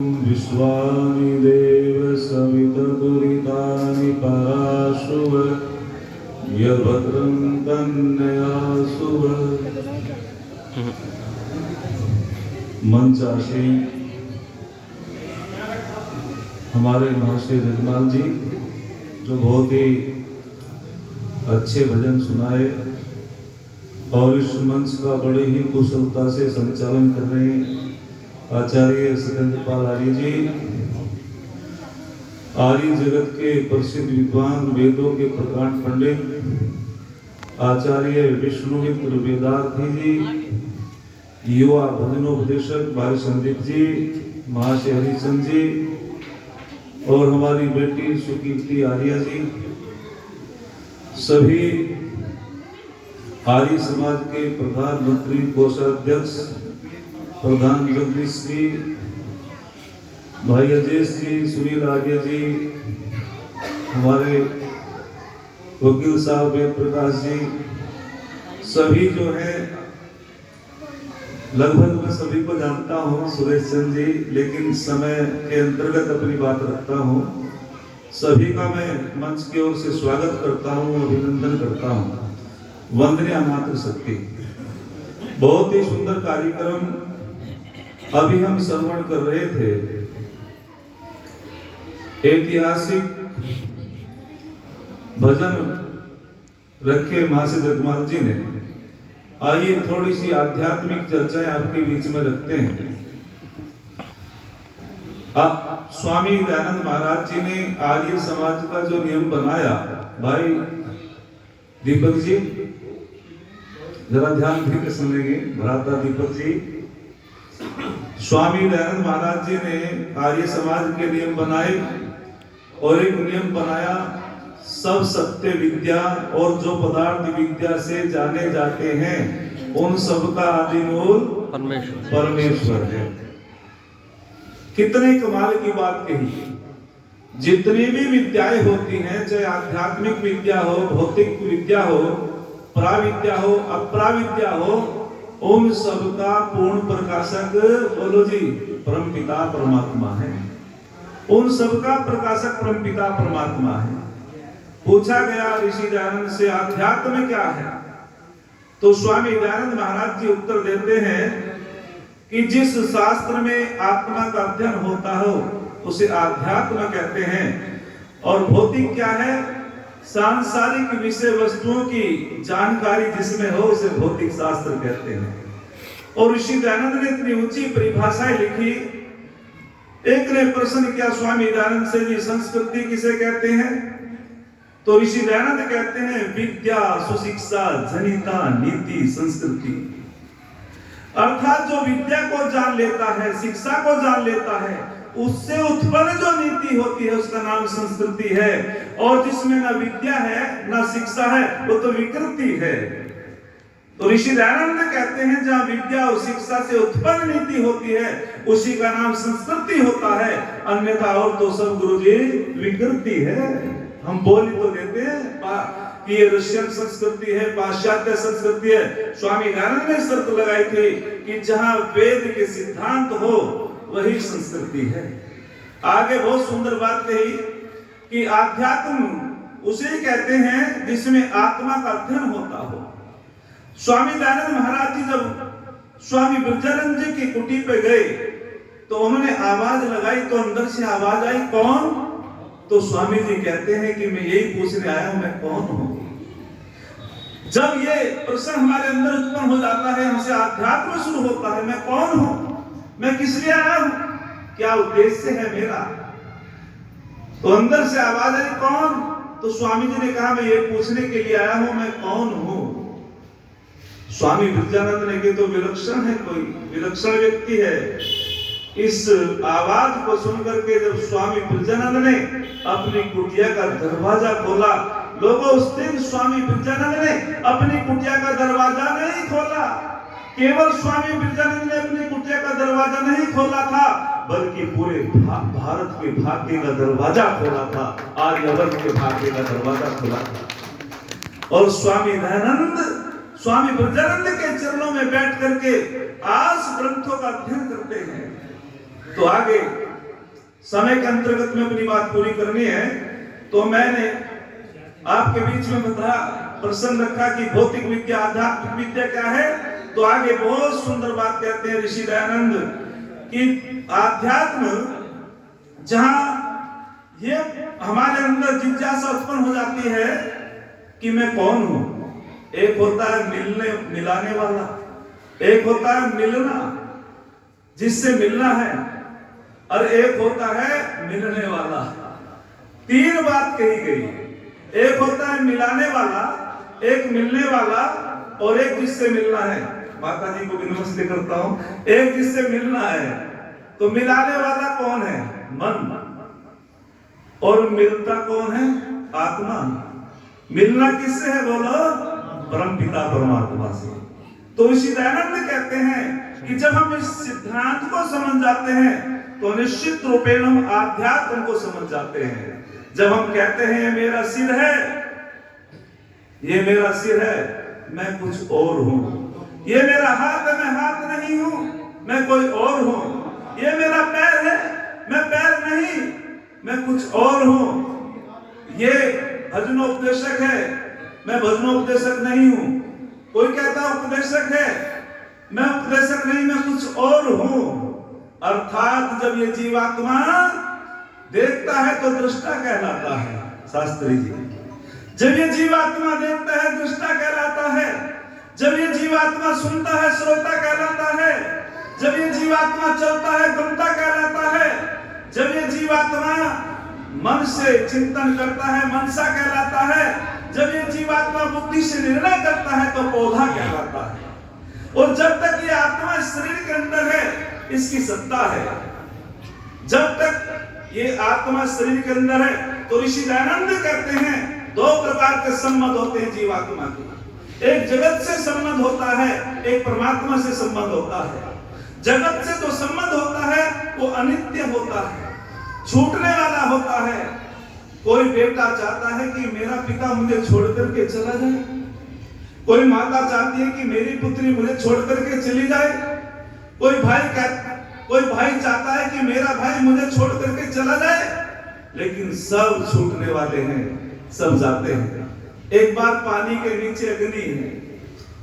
विश्वानि देव सवितदुरितानि पराशुव यद्भद्रं तन्नयासुव। मंचाशे हमारे महाशय जगमाल जी जो बहुत ही अच्छे भजन सुनाए और इस मंच का बड़े ही कुशलता से संचालन कर रहे हैं आचार्य सिकंदरपाल आर्य जी, आर्य जगत के प्रसिद्ध विद्वान, वेदों के प्रकांड पंडित आचार्य विष्णुमित्र वेदार्थी जी, युवा भजनोपदेशक भाई संदीप जी, महाशय हरिचंद जी और हमारी बेटी सुकीर्ति आर्य जी, सभी आर्य समाज के प्रधानमंत्री, कोषाध्यक्ष, प्रधान जगदीश जी, भाई अजेश जी, सुनील आर्य जी, हमारे वकील साहब वेद प्रकाश जी, सभी जो है लगभग मैं सभी को जानता हूँ, सुरेश चंद जी, लेकिन समय के अंतर्गत अपनी बात रखता हूँ। सभी का मैं मंच की ओर से स्वागत करता हूँ, अभिनंदन करता हूँ। वंदनीय मातृ शक्ति, बहुत ही सुंदर कार्यक्रम अभी हम श्रवण कर रहे थे। ऐतिहासिक भजन रखे महाशय जगमाल जी ने। आइए थोड़ी सी आध्यात्मिक चर्चाएं आपके बीच में रखते हैं। स्वामी दयानंद महाराज जी ने आर्य समाज का जो नियम बनाया, भाई दीपक जी जरा ध्यान देकर सुनेंगे, भ्राता दीपक जी। स्वामी दयानंद महाराज जी ने आर्य समाज के नियम बनाए और एक नियम बनाया, सब सत्य विद्या और जो पदार्थ विद्या से जाने जाते हैं उन सब का आदि मूल परमेश्वर है। कितने कमाल की बात कही। जितनी भी विद्याएं होती हैं, चाहे आध्यात्मिक विद्या हो, भौतिक विद्या हो, प्राविद्या हो, अप्राविद्या हो, उन सबका पूर्ण प्रकाशक बोलो जी परमपिता परमात्मा है। उन सबका प्रकाशक परमपिता परमात्मा है। पूछा गया ऋषि दयानंद से आध्यात्म क्या है, तो स्वामी दयानंद महाराज जी उत्तर देते हैं कि जिस शास्त्र में आत्मा का अध्ययन होता हो उसे आध्यात्म कहते हैं। और भौतिक क्या है? सांसारिक विषय वस्तुओं की जानकारी जिसमें हो उसे भौतिक शास्त्र कहते हैं। और ऋषि दयानंद ने इतनी ऊंची परिभाषाएं लिखी। एक ने प्रश्न किया स्वामी दयानंद से, जी संस्कृति किसे कहते हैं? तो ऋषि दयानंद कहते हैं विद्या सुशिक्षा जनिता नीति संस्कृति। अर्थात जो विद्या को जान लेता है, शिक्षा को जान लेता है, उससे उत्पन्न जो नीति होती है उसका नाम संस्कृति है। और जिसमें ना विद्या है ना शिक्षा है वो तो विकृति है। तो ऋषि दयानंद कहते हैं जहां विद्या और शिक्षा से उत्पन्न नीति होती है उसी का नाम संस्कृति होता है, अन्यथा और तो सब गुरुजी विकृति है। हम बोल तो देते हैं कि ये रशियन संस्कृति है, पाश्चात्य संस्कृति है। स्वामी दयानंद ने शर्त लगाई थी कि जहां वेद के सिद्धांत हो वही संस्कृति है। आगे बहुत सुंदर बात कही कि आध्यात्म उसे कहते हैं जिसमें आत्मा का अध्ययन होता हो। स्वामी दयानंद महाराज जी जब स्वामी ब्रजानंद जी की कुटी पे गए तो उन्होंने आवाज लगाई, तो अंदर से आवाज आई, कौन? तो स्वामी जी कहते हैं कि मैं यही पूछने आया हूं, मैं कौन हूं। जब ये प्रश्न हमारे अंदर उत्पन्न हो जाता है, हमसे आध्यात्म शुरू होता है, मैं कौन हूं, मैं किस लिए आया हूं, क्या उद्देश्य है मेरा। तो अंदर से आवाज आई, कौन? तो स्वामी जी ने कहा मैं ये पूछने के लिए आया हूं, मैं कौन हूं। स्वामी ब्रजानंद ने कहा तो विलक्षण है, कोई विलक्षण व्यक्ति है। इस आवाज को सुनकर के जब स्वामी ब्रजानंद ने अपनी कुटिया का दरवाजा खोला, लोगों उस दिन स्वामी ब्रजानंद ने अपनी कुटिया का दरवाजा नहीं खोला। केवल स्वामी ब्रजानंद ने अपनी कुटिया का दरवाजा नहीं खोला था, बल्कि पूरे भारत के भाग्य का दरवाजा खोला था, आर्यवर्त के भाग्य का दरवाजा खोला था। और स्वामी दयानंद स्वामी ब्रजानंद के चरणों में बैठ करके आज ग्रंथों का अध्ययन करते हैं। तो आगे समय के अंतर्गत में अपनी बात पूरी करनी है, तो मैंने आपके बीच में बताया, प्रश्न रखा कि भौतिक विद्या आध्यात्मिक विद्या क्या है। तो आगे बहुत सुंदर बात कहते हैं ऋषि दयानंद कि आध्यात्म जहां ये हमारे अंदर जिज्ञासा उत्पन्न हो जाती है कि मैं कौन हूं। एक होता है मिलाने वाला, एक होता है मिलना, जिससे मिलना है, और एक होता है मिलने वाला। तीन बात कही गई, एक होता है मिलाने वाला, एक मिलने वाला, और एक जिससे मिलना है। माता जी को भी नमस्ते करता हूं। एक जिससे मिलना है, तो मिलाने वाला कौन है? मन। और मिलता कौन है? आत्मा। मिलना किससे है बोलो? परम पिता परमात्मा से। तो ऋषि दयानंद कहते हैं कि जब हम इस सिद्धांत को समझ जाते हैं तो निश्चित रूपेण हम आध्यात्म को समझ जाते हैं। जब हम कहते हैं ये मेरा सिर है, ये मेरा सिर है, मैं कुछ और हूं। ये मेरा हाथ है, मैं हाथ नहीं हूं, मैं कोई और हूं। ये मेरा पैर है, मैं पैर नहीं, मैं कुछ और हूं। ये भजनोपदेशक है, मैं भजनोपदेशक नहीं हूं। कोई कहता उपदेशक है, मैं उपदेशक नहीं, मैं कुछ और हूं। अर्थात जब ये जीवात्मा देखता है तो दृष्टा कहलाता है। शास्त्री जी, जब ये जीवात्मा देखता है दृष्टा कहलाता है। जब ये जीवात्मा सुनता है श्रोता कहलाता है। जब ये जीवात्मा चलता है गमता कहलाता है। जब ये जीवात्मा मन से चिंतन करता है मनसा कहलाता है। जब ये जीवात्मा बुद्धि से निर्णय करता है तो पौधा कहलाता है। और जब तक ये आत्मा शरीर के अंदर है, इसकी सत्ता है। जब तक ये आत्मा शरीर के अंदर है, तो ऋषि दयानंद कहते हैं दो प्रकार के संबंध होते हैं जीवात्मा के। एक जगत से संबंध होता है, एक परमात्मा से संबंध होता है। जगत से जो संबंध होता है वो अनित्य होता है, छूटने वाला होता है। कोई बेटा चाहता है कि मेरा पिता मुझे छोड़कर के चला जाए। कोई माता चाहती है कि मेरी पुत्री मुझे छोड़कर के चली जाए। कोई भाई चाहता है कि मेरा भाई मुझे छोड़कर के चला जाए। लेकिन सब छूटने वाले हैं, सब जाते हैं। एक बार पानी के नीचे अग्नि है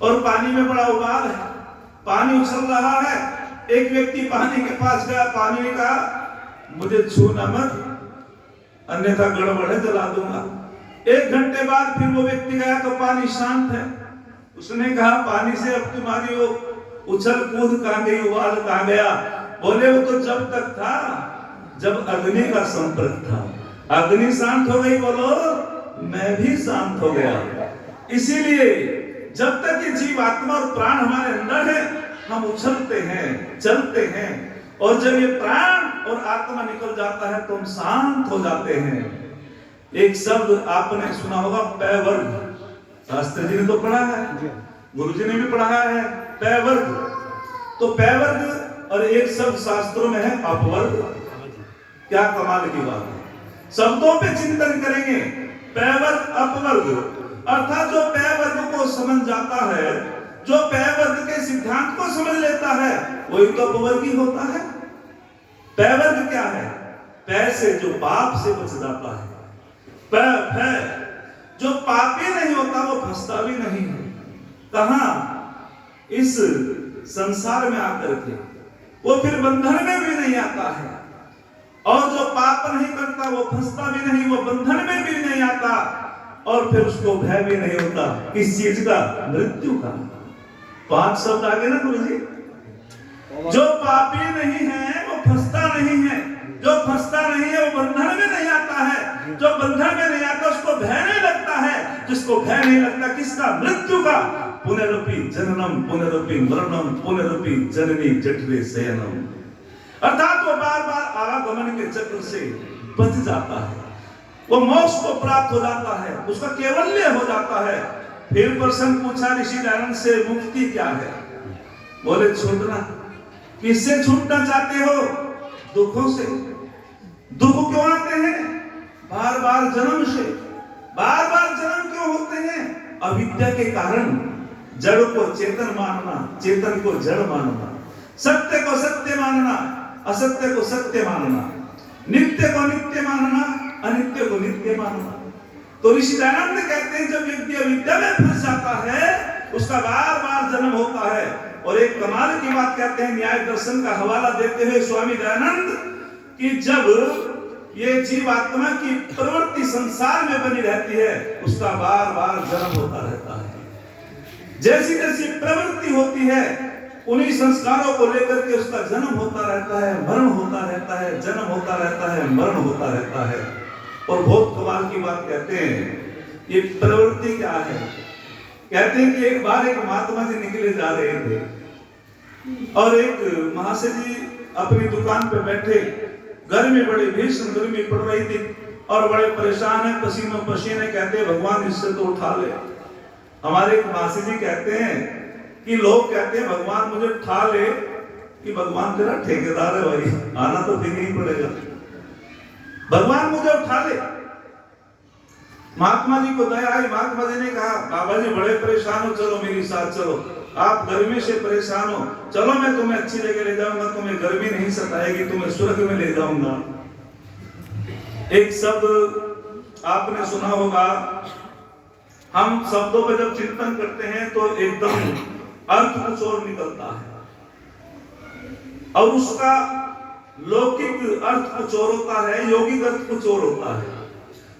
और पानी में बड़ा उबाल है, पानी उछल रहा है। एक व्यक्ति पानी के पास गया, पानी ने कहा मुझे छूना मत, अन्यथा गड़बड़ है, जला दूंगा। 1 घंटे बाद फिर वो व्यक्ति गया तो पानी शांत है। उसने कहा पानी से अब तुम्हारी वो उछल कूद कहां गई, उबाल कहां गया? बोले वो तो जब तक था जब अग्नि का संपर्क था। अग्नि शांत हो गई, बोलो मैं भी शांत हो गया। इसीलिए जब तक ये जीव आत्मा और प्राण हमारे अंदर है, हम उछलते हैं, चलते हैं। और जब ये प्राण और आत्मा निकल जाता है तो हम शांत हो जाते हैं। एक शब्द आपने सुना होगा, पैवर्ग। शास्त्री जी ने तो पढ़ा है, गुरु जी ने भी पढ़ा है, पैवर्ग। तो पैवर्ग और एक शब्द शास्त्रों में है अपवर्ग। क्या कमाल की बात है। शब्दों पे चिंतन करेंगे, पैवर्ग अपवर्ग। अर्थात जो पैवर्ग को समझ जाता है, जो पैवर्ग के सिद्धांत को समझ लेता है, वही तो अपवर्गी होता है। पैवर्ग क्या है? पै से जो पाप से बच जाता है। पै जो पापी नहीं होता वो फंसता भी नहीं है। कहां? इस संसार में आकर के वो फिर बंधन में भी नहीं आता है। और जो पाप नहीं करता वो फंसता भी नहीं, वो बंधन में भी नहीं आता। और फिर उसको भय भी नहीं होता। किस चीज का? मृत्यु का। 5 शब्द आगे ना गुरु जी। जो पापी नहीं है वो फंसता नहीं है, जो फंसता नहीं है वो बंधन में नहीं आता है। जो बंधन में नहीं आता उसको भय नहीं लगता है। जिसको भय नहीं लगता किसका? मृत्यु का। पुनरपि जननम पुनरपि मरणम पुनरपि जननी जठरे शयनम। अर्थात वो बार बार आवागमन के चक्र से बच जाता है, वो मोक्ष को प्राप्त हो जाता है, उसका केवल्य हो जाता है। फिर प्रश्न पूछा ऋषि दयानंद से, मुक्ति क्या है? बोले छूटना। किससे छूटना चाहते हो? दुखों से। दुख क्यों आते हैं? बार बार जन्म से। बार बार जन्म क्यों होते हैं? अविद्या के कारण। जड़ को चेतन मानना, चेतन को जड़ मानना, सत्य को सत्य मानना, असत्य को सत्य मानना। नित्य को नित्य मानना, अनित्य को नित्य मानना। तो ऋषि दयानंद कहते हैं जब व्यक्ति अविद्या में फंस जाता है उसका बार बार जन्म होता है। और एक कमाल की बात कहते हैं न्याय दर्शन का हवाला देते हुए स्वामी दयानंद कि जब ये जीवात्मा की प्रवृत्ति संसार में बनी रहती है उसका बार बार जन्म होता रहता है। जैसी जैसी प्रवृत्ति होती है उन्हीं संस्कारों को लेकर के उसका जन्म होता रहता है, मरण होता रहता है, जन्म होता रहता है, मरण होता रहता है। और बहुत कमाल की बात कहते हैं ये प्रवृत्ति क्या है। कहते हैं कि एक बार एक महात्मा जी निकले जा रहे थे और एक महाशय जी अपनी दुकान पे बैठे, गर्मी बड़ी भीषण गर्मी पड़ रही थी और बड़े परेशान है, पसीनों पसीने। कहते भगवान इससे तो उठा ले। हमारे एक महाशय जी कहते हैं कि लोग कहते हैं भगवान मुझे उठा ले, कि भगवान तेरा ठेकेदार है भाई, आना तो देना ही पड़ेगा, भगवान मुझे उठा ले। महात्मा जी को दया आई, महात्मा जी ने कहा बाबा जी बड़े परेशान हो, चलो मेरे साथ चलो, आप गर्मी से परेशान हो, चलो मैं तुम्हें अच्छी जगह ले जाऊंगा, तुम्हें गर्मी नहीं सताएगी, तुम्हें स्वर्ग में ले जाऊंगा। एक शब्द आपने सुना होगा, हम शब्दों पर जब चिंतन करते हैं तो एकदम अर्थ कुछ और निकलता है और उसका लौकिक अर्थ कुछ और होता है, यौगिक अर्थ कुछ और होता है।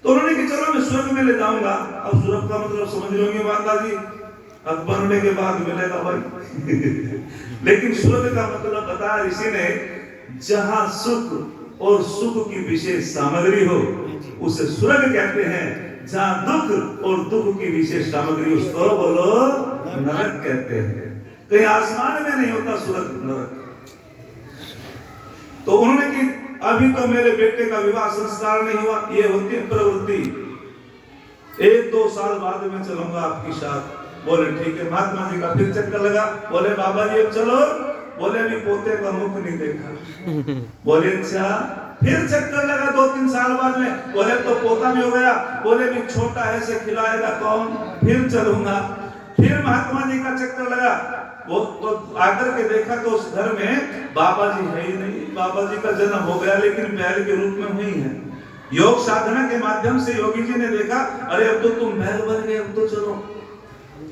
तो उन्होंने कि चलो मैं स्वर्ग में ले जाऊंगा। अब स्वर्ग का मतलब समझ रहे होंगे माता जी, अकबर होने के बाद मिलेगा भाई लेकिन स्वर्ग का मतलब बताया ऋषि ने, जहां सुख और सुख की विशेष सामग्री हो उसे स्वर्ग कहते हैं। जहां दुख और दुख की विशेष सामग्री उसको बोलो नरक कहते हैं। कहीं आसमान में नहीं होता स्वर्ग नरक। तो उन्होंने कि अभी तो मेरे बेटे का विवाह संस्कार नहीं हुआ, ये होती है प्रवृत्ति, 1-2 साल बाद में चलूंगा आपकी साथ। बोले ठीक है। महात्मा जी का फिर चक्कर लगा, बोले बाबा जी अब चलो, बोले अभी पोते का मुख नहीं देखा। बोले अच्छा। फिर चक्कर लगा 2-3 साल बाद में, बोले तो पोता भी हो गया, बोले भी छोटा है से खिलाएगा कौन, फिर चलूंगा। फिर महात्मा जी का चक्कर लगा, वो तो आकर के देखा तो उस घर में बाबा जी है ही नहीं। बाबा जी का जन्म हो गया लेकिन बैल के रूप में नहीं है। योग साधना के माध्यम से योगी जी ने देखा, अरे अब तो तुम बैल बन गए, अब तो चलो।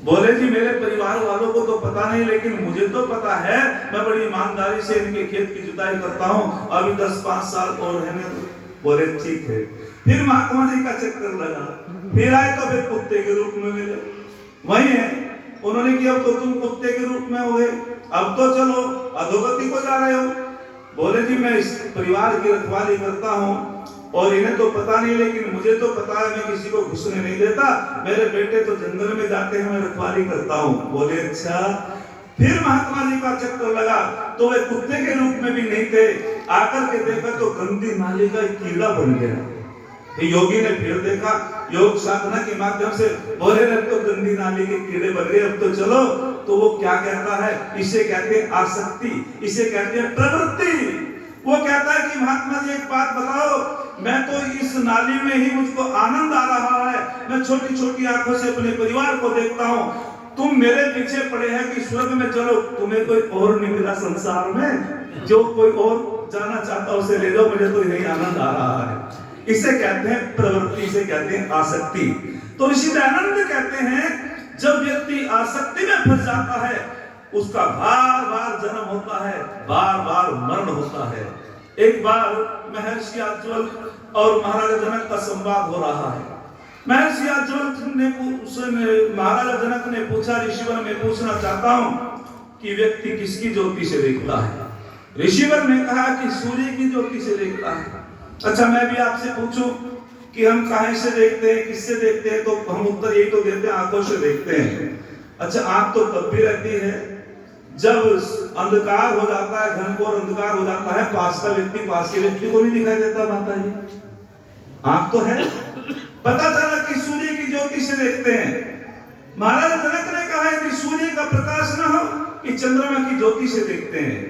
बोले जी मेरे परिवार वालों को तो पता नहीं लेकिन मुझे तो पता है, मैं बड़ी ईमानदारी से इनके खेत की जुताई करता हूँ, अभी 10-5 साल और रहने दो। बोले ठीक है। फिर महात्मा जी का चक्कर लगा, फिर आए तो फिर कुत्ते के रूप में मिले, वही है। उन्होंने किया अब तो तुम कुत्ते के रूप में हो गए, अब तो चलो अधोगति को जा रहे हो। बोले जी मैं इस परिवार की रखवाली करता हूँ और इन्हें तो पता नहीं लेकिन मुझे तो पता है, मैं किसी को घुसने नहीं देता, मेरे बेटे तो जंगल में जाते हैं, मैं रखवाली करता हूँ। बोले अच्छा। फिर महात्मा जी का चक्कर लगा तो वे कुत्ते के रूप में भी नहीं थे, आकर के देखा तो गंदी नाली का एक कीड़ा बन गया। योगी ने फिर देखा, योग साधना के माध्यम से, बोले अब तो गंदी नाली के कीड़े बन गए, अब तो चलो। तो वो क्या कहता है, इसे कहते हैं आसक्ति, इसे कहते हैं प्रवृत्ति। वो कहता है कि महात्मा जी एक बात बताओ, मैं तो इस नाली में ही मुझको आनंद आ रहा है, मैं छोटी छोटी आंखों से अपने परिवार को देखता हूँ, तुम मेरे पीछे पड़े हैं कि स्वर्ग में चलो, तुम्हें कोई और नहीं मिला संसार में, जो कोई और जाना चाहता उसे ले जाओ, मुझे तो यही आनंद आ रहा है। इसे कहते हैं प्रवृत्ति, इसे कहते हैं आसक्ति। तो ऋषि दयानंद कहते हैं जब व्यक्ति आसक्ति में फंस जाता है उसका बार बार जन्म होता है, बार बार मरण होता है। एक बार महर्षि याज्ञवल्क और महाराजा जनक का संवाद हो रहा है। महर्षि याज्ञवल्क ने महाराजा जनक ने पूछा, ऋषिवर मैं पूछना चाहता हूँ कि व्यक्ति किसकी ज्योति से देखता है। ऋषिवर ने कहा कि सूर्य की ज्योति से देखता है। अच्छा मैं भी आपसे पूछूं कि हम कहां से देखते हैं, किससे देखते हैं, तो हम उत्तर यही तो देते हैं, आंखों से देखते हैं। अच्छा आंख तो तब भी रहती है जब अंधकार हो जाता है, घनघोर अंधकार हो जाता है, पास का व्यक्ति पास के व्यक्ति को नहीं दिखाई देता। माता जी आंख तो है, पता चला कि सूर्य की ज्योति से देखते हैं। महाराज जनक ने कहा कि सूर्य का प्रकाश न हो कि चंद्रमा की ज्योति से देखते हैं।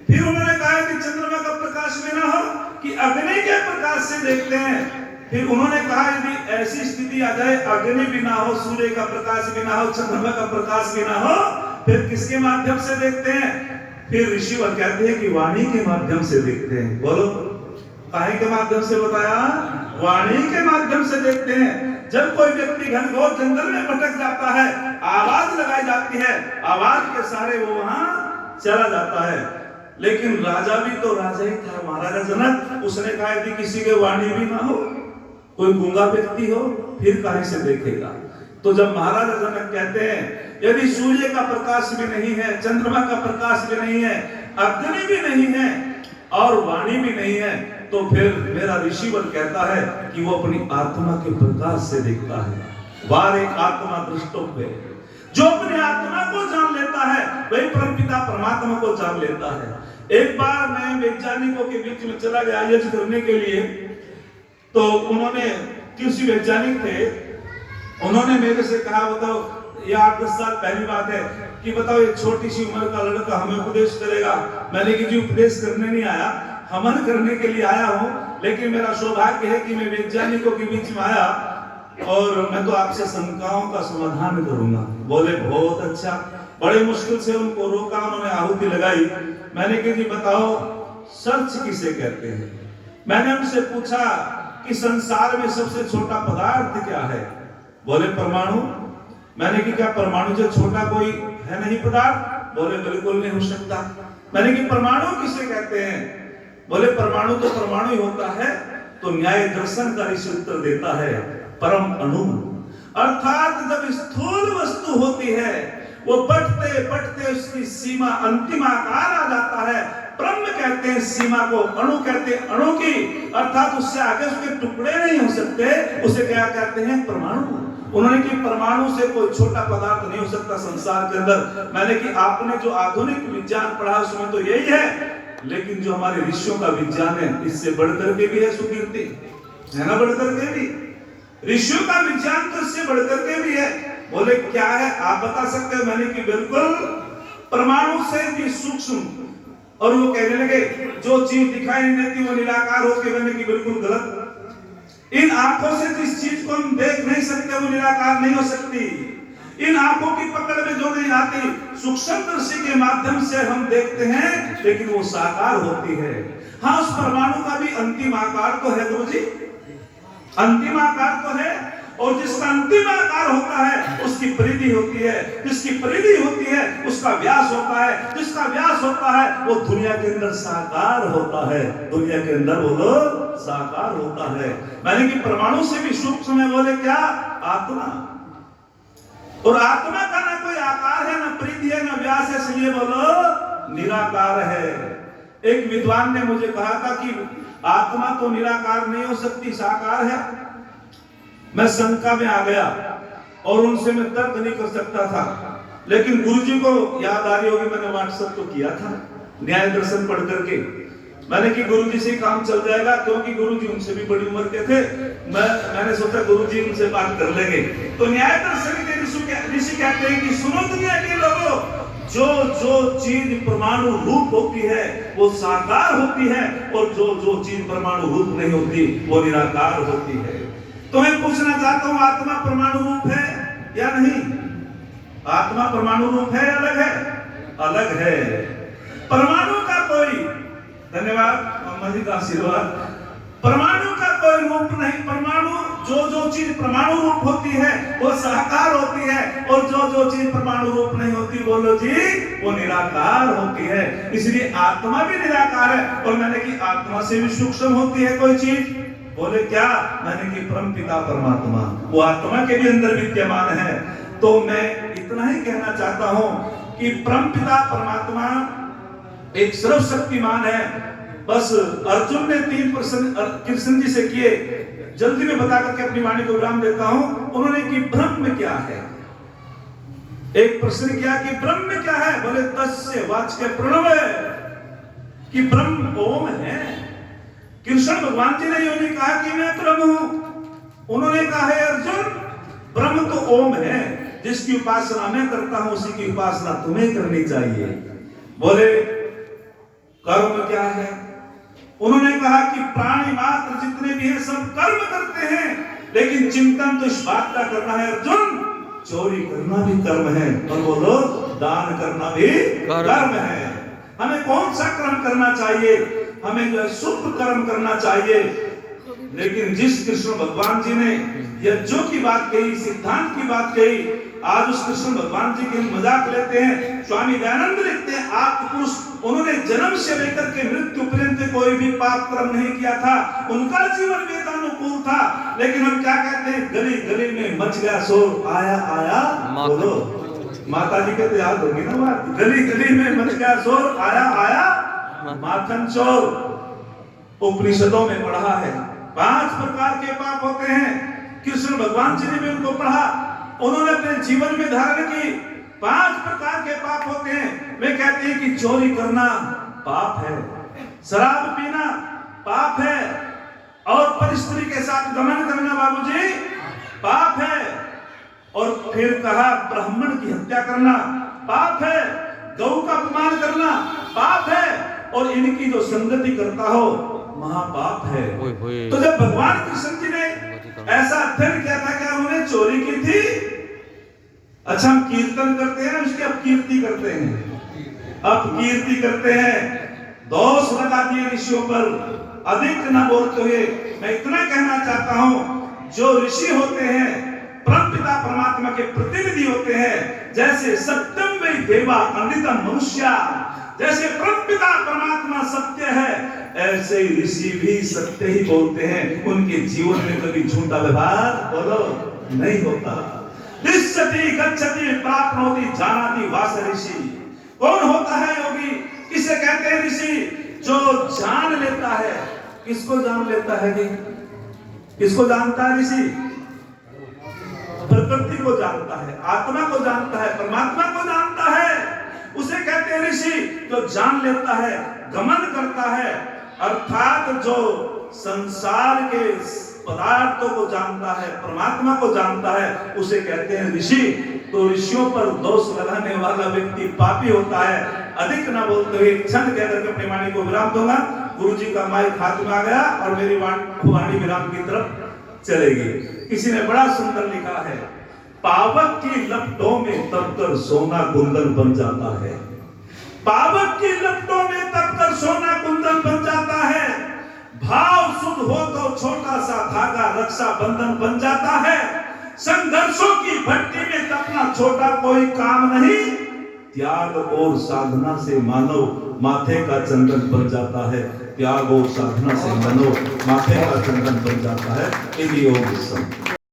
फिर उन्होंने कहा कि चंद्रमा का प्रकाश भी ना हो कि अग्नि के प्रकाश से देखते हैं। फिर उन्होंने कहा यदि ऐसी स्थिति आ जाए, अग्नि भी ना हो, सूर्य का प्रकाश भी ना हो, चंद्रमा का प्रकाश भी ना हो, फिर किसके माध्यम से देखते हैं? फिर ऋषिवर कहते हैं कि वाणी के माध्यम से देखते हैं। बोलो काहे के माध्यम से बताया? वाणी के माध्यम से देखते हैं। जब कोई व्यक्ति घनघोर जंगल में भटक जाता है, आवाज लगाई जाती है, आवाज के सहारे वो वहां चला जाता है। लेकिन राजा भी तो राजा ही था, महाराजा जनक। उसने कहा यदि किसी के वाणी भी ना हो, कोई गूंगा व्यक्ति हो, फिर काहे से देखेगा? तो जब महाराजा जनक कहते हैं यदि सूर्य का प्रकाश भी नहीं है, चंद्रमा का प्रकाश भी नहीं है, अग्नि भी नहीं है और वाणी भी नहीं है, तो फिर मेरा ऋषिवर कहता है कि वो अपनी आत्मा के प्रकाश से देखता है। वारे आत्मा दृष्टोपे, जो अपनी आत्मा को जान लेता है वही परमपिता परमात्मा को जान लेता है। एक बार मैं वैज्ञानिकों के बीच में चला गया यज्ञ करने के लिए, तो उन्होंने, कृषि वैज्ञानिक थे, उन्होंने मेरे से कहा बताओ, ये 8-10 साल पहली बात है, कि बताओ एक छोटी सी उम्र का लड़का हमें उपदेश करेगा। मैंने कि जी उपदेश करने नहीं आया, हवन करने के लिए आया हूँ, लेकिन मेरा सौभाग्य है कि मैं वैज्ञानिकों के बीच में आया और मैं तो आपसे शंकाओं का समाधान करूंगा। बोले बहुत अच्छा। बड़े मुश्किल से उनको रोका, उन्होंने आहुति लगाई। मैंने कहा जी बताओ सर्च किसे कहते हैं? मैंने उनसे पूछा कि संसार में सबसे छोटा पदार्थ क्या है? बोले परमाणु। मैंने कि क्या परमाणु जो छोटा कोई है नहीं पदार्थ? बोले बिल्कुल नहीं हो सकता। मैंने कि परमाणु किसे कहते हैं? बोले परमाणु तो परमाणु ही होता है। तो न्याय दर्शन का ऋषि उत्तर देता है परम अणु, अर्थात जब स्थूल वस्तु होती है वो बढ़ते बढ़ते उसकी सीमा अंतिम आकार आ जाता है। ब्रह्म कहते हैं सीमा को, अणु कहते हैं अणु की, अर्थात उससे आगे उसके टुकड़े नहीं हो सकते, उसे क्या कहते हैं? परमाणु। उन्होंने कि परमाणु से कोई छोटा पदार्थ नहीं हो सकता संसार के अंदर। मैंने कि आपने जो आधुनिक विज्ञान पढ़ा उसमें तो यही है, लेकिन जो हमारे ऋषियों का विज्ञान है इससे बढ़कर के भी है सुकीर्ति, है ना? बढ़कर के भी ऋषियों का विज्ञान तो इससे बढ़कर के भी है। बोले क्या है आप बता सकते हो? मैंने कि बिल्कुल परमाणु से भी सूक्ष्म। और वो कहने लगे जो चीज दिखाई नहीं देती वो निराकार होती। मैंने कि बिल्कुल गलत। इन आंखों से जिस चीज को हम देख नहीं सकते वो निराकार नहीं हो सकती। इन आंखों की पकड़ में जो नहीं आती, सूक्ष्म दृष्टि के माध्यम से हम देखते हैं, लेकिन वो साकार होती है। हाँ, उस परमाणु का भी अंतिम आकार तो है गुरुजी, अंतिम आकार तो है। और जिसका अंतिम आकार होता है उसकी परिधि होती है, जिसकी परिधि होती है उसका व्यास होता है, जिसका व्यास होता है वो दुनिया के अंदर साकार होता है, दुनिया के अंदर वो लोग साकार होता है। मैंने कि परमाणु से भी सूक्ष्म है। बोले क्या? आत्मा। और आत्मा का ना कोई आकार है, ना परिधि है, ना व्यास है, इसलिए बोलो निराकार है। एक विद्वान ने मुझे कहा था कि आत्मा तो निराकार नहीं हो सकती, साकार है। मैं शंका में आ गया और उनसे मैं तर्क नहीं कर सकता था, लेकिन गुरुजी को याद आ रही होगी मैंने व्हाट्सएप तो किया था न्याय दर्शन पढ़ करके। मैंने कि गुरुजी से काम चल जाएगा, क्योंकि गुरुजी उनसे भी बड़ी उम्र के थे। मैंने सोचा गुरुजी उनसे बात कर लेंगे। तो न्याय दर्शन के ऋषि कहते हैं कि सुनो दुनिया के लोगों, जो जो चीज परमाणु रूप होती है वो साकार होती है, और जो जो चीज परमाणु रूप नहीं होती वो निराकार होती है। तो मैं पूछना चाहता हूं आत्मा परमाणु रूप है या नहीं? आत्मा परमाणु रूप है या अलग है? अलग है। परमाणु का कोई, धन्यवाद मामा जी का आशीर्वाद, परमाणु का कोई रूप नहीं। परमाणु जो जो चीज परमाणु रूप होती है वो साकार होती है, और जो जो चीज परमाणु रूप नहीं होती बोलो जी वो निराकार होती है। इसलिए आत्मा भी निराकार है। और मैंने कि आत्मा से भी सूक्ष्म होती है कोई चीज? बोले क्या? मैंने कि परमपिता परमात्मा वो आत्मा के भी अंदर विद्यमान है। तो मैं इतना ही कहना चाहता हूं कि परमपिता परमात्मा एक सर्वशक्तिमान है। बस अर्जुन ने 3 प्रश्न कृष्ण जी से किए, जल्दी में बता करके अपनी वाणी को विराम देता हूं। उन्होंने कि ब्रह्म क्या है? एक प्रश्न किया कि ब्रह्म क्या है? बोले तस्य वाच्य प्रणव, कि ब्रह्म ओम है। कृष्ण भगवान जी ने यूं कहा कि मैं ब्रह्म हूं। उन्होंने कहा है अर्जुन ब्रह्म तो ओम है, जिसकी उपासना मैं करता हूं उसी की उपासना तुम्हें करनी चाहिए। बोले कर्म क्या है? उन्होंने कहा कि प्राणी मात्र जितने भी हैं सब कर्म करते हैं, लेकिन चिंतन तो इस बात का करना है अर्जुन, चोरी करना भी कर्म है, और बोलो दान करना भी कर्म है। हमें कौन सा कर्म करना चाहिए? हमें जो है शुभ कर्म करना चाहिए। लेकिन जिस कृष्ण भगवान जी ने यज्ञों की बात कही, सिद्धांत की बात कही, आज उस कृष्ण भगवान जी के मजाक लेते हैं। स्वामी दयानंद लिखते हैं आप पुरुष, उन्होंने जन्म से लेकर के मृत्यु पर्यंत कोई भी पाप कर्म नहीं किया था, उनका जीवन वेदानुकूल था। लेकिन हम क्या कहते हैं, गली गली में मच गया शोर, आया आया बोलो, माता जी के तो याद होगी ना बात, गली गली में मच गया शोर, आया आया माखन चोर। उपनिषदों में पढ़ा है 5 प्रकार के पाप होते हैं। कृष्ण भगवान जी ने भी उनको पढ़ा, उन्होंने अपने जीवन में धारण की। 5 प्रकार के पाप होते हैं। वे कहते हैं कि चोरी करना पाप है, शराब पीना पाप है, और परिस्त्री के साथ गमन करना बाबूजी पाप है। और फिर कहा ब्राह्मण की हत्या करना पाप है, गौ का अपमान करना पाप है, और इनकी जो संगति करता हो महापाप है। तो जब भगवान कृष्ण जी ने ऐसा अध्ययन किया था, क्या उन्होंने चोरी की थी? अच्छा, हम कीर्तन करते हैं, उसकी अपकीर्ति करते हैं, अपकीर्ति करते हैं, दोष लगा दिए ऋषियों पर। अधिक न बोलते हुए मैं इतना कहना चाहता हूं, जो ऋषि होते हैं परमपिता परमात्मा के प्रतिनिधि होते हैं। जैसे सत्यम वै देवा अमृतम मनुष्य, जैसे परमपिता परमात्मा सत्य है, ऐसे ऋषि भी सत्य ही बोलते हैं। उनके जीवन में कभी झूठा व्यवहार बोलो नहीं होता। निश्चति गच्छति प्राप्नोति जानाति वास ऋषि। कौन होता है योगी? किसे कहते हैं ऋषि? जो जान लेता है। किसको जान लेता है जी? किसको जानता है ऋषि? प्रकृति को जानता है, आत्मा को जानता है, परमात्मा को जानता है, उसे कहते हैं ऋषि। जो जान लेता है, गमन करता है, अर्थात जो संसार के पदार्थों को जानता है, परमात्मा को जानता है, उसे कहते हैं ऋषि। तो ऋषियों पर दोष लगाने वाला व्यक्ति पापी होता है। अधिक न बोलते हुए क्षण कहकर के अपनी वाणी को विराम दूंगा। गुरु जी का माइक हाथ में आ गया और मेरी वाणी विराम की तरफ चलेगी। किसी ने बड़ा सुंदर लिखा है, पावक की लपटों में तपकर सोना कुंदन बन जाता है। पावक की लपटों में तपकर सोना कुंदन बन जाता है। भाव शुद्ध हो तो छोटा सा धागा रक्षा बंधन बन जाता है। संघर्षों की भट्टी में तपना छोटा कोई काम नहीं। त्याग और साधना से मानव माथे का चंदन बन जाता है। त्याग और साधना से मानव माथे का चंदन बन जाता है। यही योग